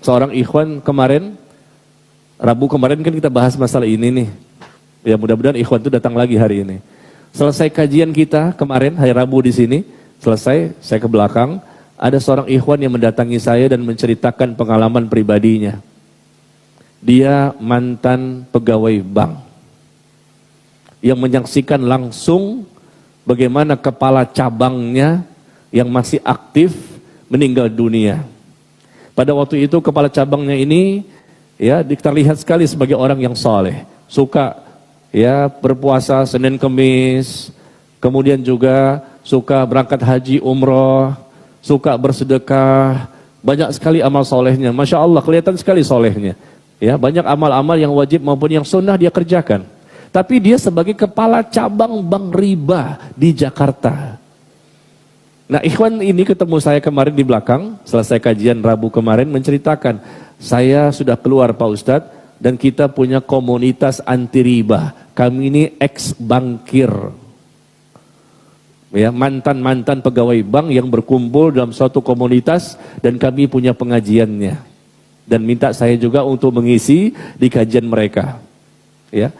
seorang ikhwan kemarin, Rabu kemarin kan kita bahas masalah ini nih. Ya mudah-mudahan ikhwan itu datang lagi hari ini. Selesai kajian kita kemarin hari Rabu di sini, selesai saya ke belakang, ada seorang ikhwan yang mendatangi saya dan menceritakan pengalaman pribadinya. Dia mantan pegawai bank yang menyaksikan langsung bagaimana kepala cabangnya yang masih aktif meninggal dunia. Pada waktu itu kepala cabangnya ini ya terlihat sekali sebagai orang yang soleh, suka ya berpuasa Senin Kemis, kemudian juga suka berangkat haji umroh, suka bersedekah, banyak sekali amal solehnya. Masya Allah kelihatan sekali solehnya. Ya, banyak amal-amal yang wajib maupun yang sunnah dia kerjakan. Tapi dia sebagai kepala cabang bank riba di Jakarta. Nah ikhwan ini ketemu saya kemarin di belakang, selesai kajian Rabu kemarin menceritakan, saya sudah keluar Pak Ustadz dan kita punya komunitas anti riba. Kami ini ex-bankir. Ya, mantan-mantan pegawai bank yang berkumpul dalam suatu komunitas dan kami punya pengajiannya. Dan minta saya juga untuk mengisi di kajian mereka. Ya.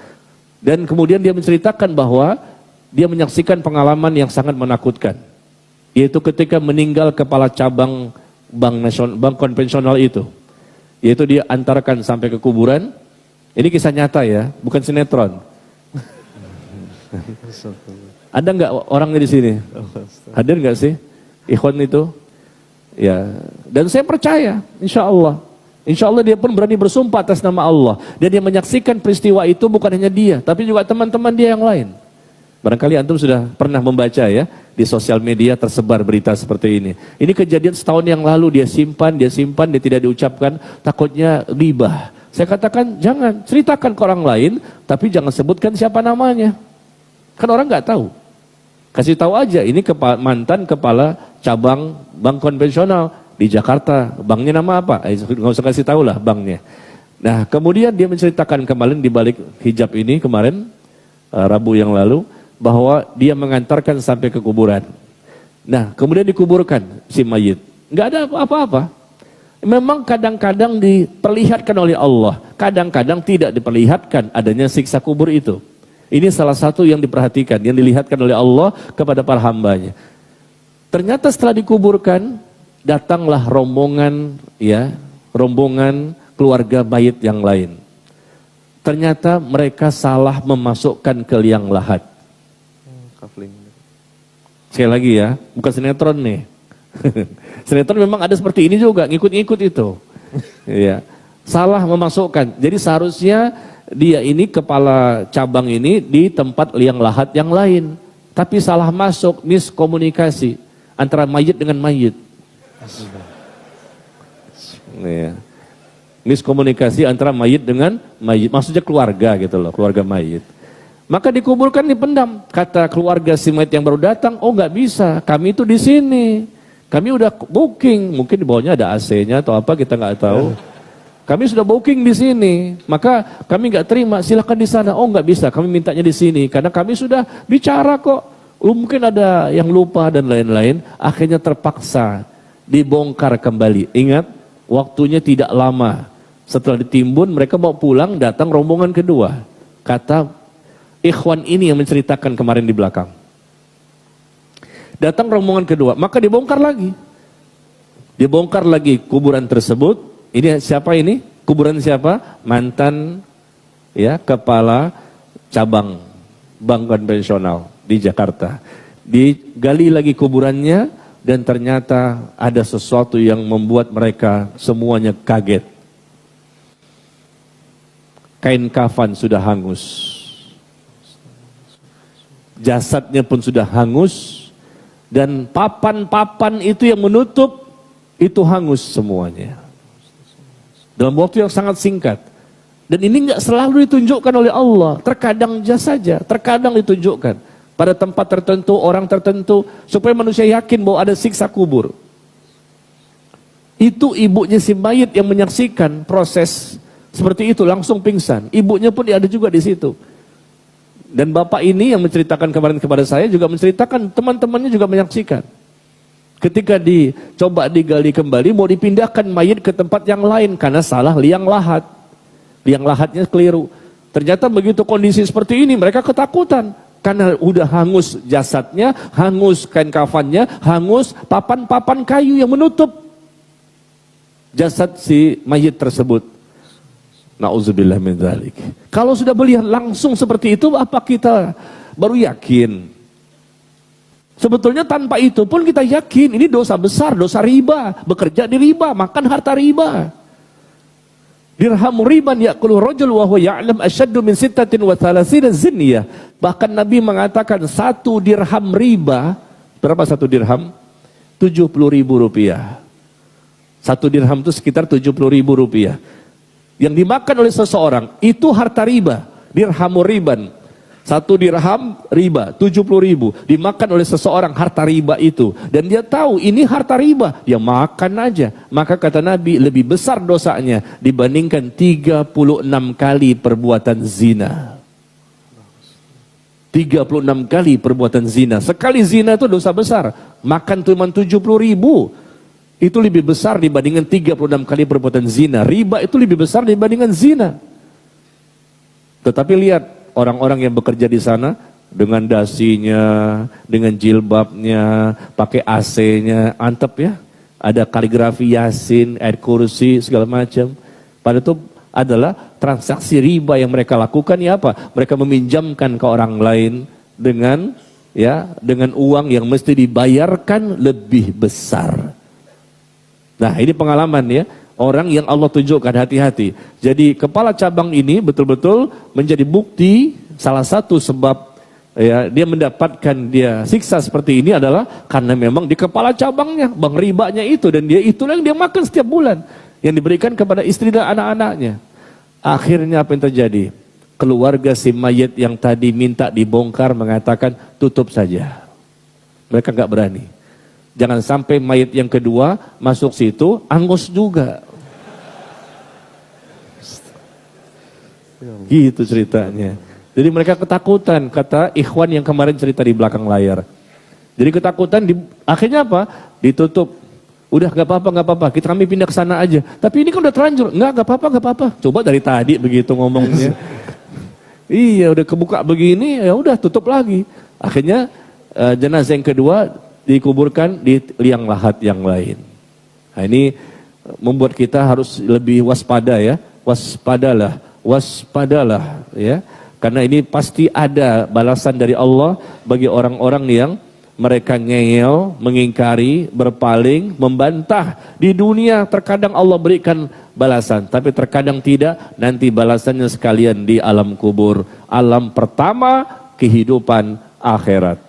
Dan kemudian dia menceritakan bahwa dia menyaksikan pengalaman yang sangat menakutkan. Yaitu ketika meninggal kepala cabang bank konvensional itu. Yaitu dia antarkan sampai ke kuburan. Ini kisah nyata ya, bukan sinetron. Ada nggak orangnya di sini? Hadir nggak sih ikhwan itu? Ya. Dan saya percaya, insya Allah dia pun berani bersumpah atas nama Allah. Dan dia menyaksikan peristiwa itu bukan hanya dia, tapi juga teman-teman dia yang lain. Barangkali antum sudah pernah membaca ya, di sosial media tersebar berita seperti ini. Ini kejadian setahun yang lalu, dia simpan, dia tidak diucapkan, takutnya riba. Saya katakan jangan, ceritakan ke orang lain, tapi jangan sebutkan siapa namanya. Kan orang nggak tahu. Kasih tahu aja, ini mantan kepala cabang bank konvensional di Jakarta, banknya nama apa? Nggak usah kasih tahu lah banknya. Nah kemudian dia menceritakan kemarin di balik hijab ini kemarin Rabu yang lalu bahwa dia mengantarkan sampai ke kuburan. Nah kemudian dikuburkan si mayit, nggak ada apa-apa. Memang kadang-kadang diperlihatkan oleh Allah, kadang-kadang tidak diperlihatkan adanya siksa kubur itu. Ini salah satu yang diperhatikan, yang dilihatkan oleh Allah kepada para hambanya. Ternyata setelah dikuburkan, datanglah rombongan keluarga mayit yang lain. Ternyata mereka salah memasukkan ke liang lahat. Sekali lagi ya, bukan sinetron nih. Sinetron memang ada seperti ini juga, ngikut-ngikut itu. Ya, salah memasukkan. Jadi seharusnya dia ini kepala cabang ini di tempat liang lahat yang lain, tapi salah masuk, miskomunikasi antara mayit dengan mayit. Ya. Miskomunikasi antara mayit dengan mayit, maksudnya keluarga gitu loh, keluarga mayit. Maka dikuburkan dipendam. Kata keluarga si mayit yang baru datang, oh nggak bisa, kami itu di sini, kami udah booking, mungkin di bawahnya ada AC-nya atau apa kita nggak tahu. Kami sudah booking di sini, maka kami nggak terima, silakan di sana. Oh nggak bisa, kami mintanya di sini, karena kami sudah bicara kok. Mungkin ada yang lupa dan lain-lain. Akhirnya terpaksa dibongkar kembali. Ingat, waktunya tidak lama. Setelah ditimbun, mereka mau pulang, datang rombongan kedua. Kata ikhwan ini yang menceritakan kemarin di belakang. Datang rombongan kedua, maka dibongkar lagi. Dibongkar lagi kuburan tersebut. Ini siapa ini? Kuburan siapa? Mantan ya kepala cabang bank konvensional di Jakarta. Digali lagi kuburannya dan ternyata ada sesuatu yang membuat mereka semuanya kaget. Kain kafan sudah hangus. Jasadnya pun sudah hangus dan papan-papan itu yang menutup itu hangus semuanya. Dalam waktu yang sangat singkat. Dan ini nggak selalu ditunjukkan oleh Allah. Terkadang saja, terkadang ditunjukkan. Pada tempat tertentu, orang tertentu. Supaya manusia yakin bahwa ada siksa kubur. Itu ibunya si mayit yang menyaksikan proses seperti itu. Langsung pingsan. Ibunya pun ada juga di situ. Dan bapak ini yang menceritakan kemarin kepada saya juga menceritakan teman-temannya juga menyaksikan. Ketika dicoba digali kembali, mau dipindahkan mayit ke tempat yang lain karena salah liang lahat. Liang lahatnya keliru. Ternyata begitu kondisi seperti ini, mereka ketakutan. Karena udah hangus jasadnya, hangus kain kafannya, hangus papan-papan kayu yang menutup jasad si mayit tersebut. Na'udzubillah min dzalik. Kalau sudah melihat langsung seperti itu, apa kita baru yakin? Sebetulnya tanpa itu pun kita yakin ini dosa besar, dosa riba, bekerja di riba, makan harta riba. Dirham riban ya'kulu rajul wa huwa ya'lam asyaddu min 36 zinyah. Bahkan Nabi mengatakan 1 dirham riba, berapa 1 dirham? 70.000 rupiah. 1 dirham itu sekitar 70.000 rupiah. Yang dimakan oleh seseorang itu harta riba, dirham riban. 1 dirham riba, 70.000 dimakan oleh seseorang harta riba itu, dan dia tahu ini harta riba, dia makan aja. Maka kata Nabi, lebih besar dosanya dibandingkan 36 kali perbuatan zina. 36 kali perbuatan zina. Sekali zina itu dosa besar. Makan cuma 70.000 itu lebih besar dibandingkan 36 kali perbuatan zina. Riba itu lebih besar dibandingkan zina. Tetapi lihat orang-orang yang bekerja di sana dengan dasinya, dengan jilbabnya, pakai AC-nya, antep ya. Ada kaligrafi Yasin, ayat kursi, segala macam. Padahal itu adalah transaksi riba yang mereka lakukan. Ya apa? Mereka meminjamkan ke orang lain dengan uang yang mesti dibayarkan lebih besar. Nah, ini pengalaman ya. Orang yang Allah tunjukkan, hati-hati. Jadi kepala cabang ini betul-betul menjadi bukti, salah satu sebab ya, dia mendapatkan siksa seperti ini adalah karena memang di kepala cabangnya, bang ribanya itu, dan itulah yang dia makan setiap bulan, yang diberikan kepada istri dan anak-anaknya. Akhirnya apa yang terjadi? Keluarga si mayit yang tadi minta dibongkar mengatakan tutup saja. Mereka nggak berani. Jangan sampai mayit yang kedua masuk situ, angus juga. Gitu ceritanya. Jadi mereka ketakutan, kata ikhwan yang kemarin cerita di belakang layar. Jadi ketakutan, akhirnya apa? Ditutup. Udah gak apa-apa, kami pindah ke sana aja. Tapi ini kan udah terlanjur. Gak apa-apa. Coba dari tadi begitu ngomongnya. Iya, udah kebuka begini, ya udah tutup lagi. Akhirnya jenazah yang kedua dikuburkan di liang lahat yang lain. Nah, ini membuat kita harus lebih waspada ya. Waspadalah ya. Karena ini pasti ada balasan dari Allah bagi orang-orang yang mereka ngeyel, mengingkari, berpaling, membantah. Di dunia terkadang Allah berikan balasan, tapi terkadang tidak. Nanti balasannya sekalian di alam kubur. Alam pertama kehidupan akhirat.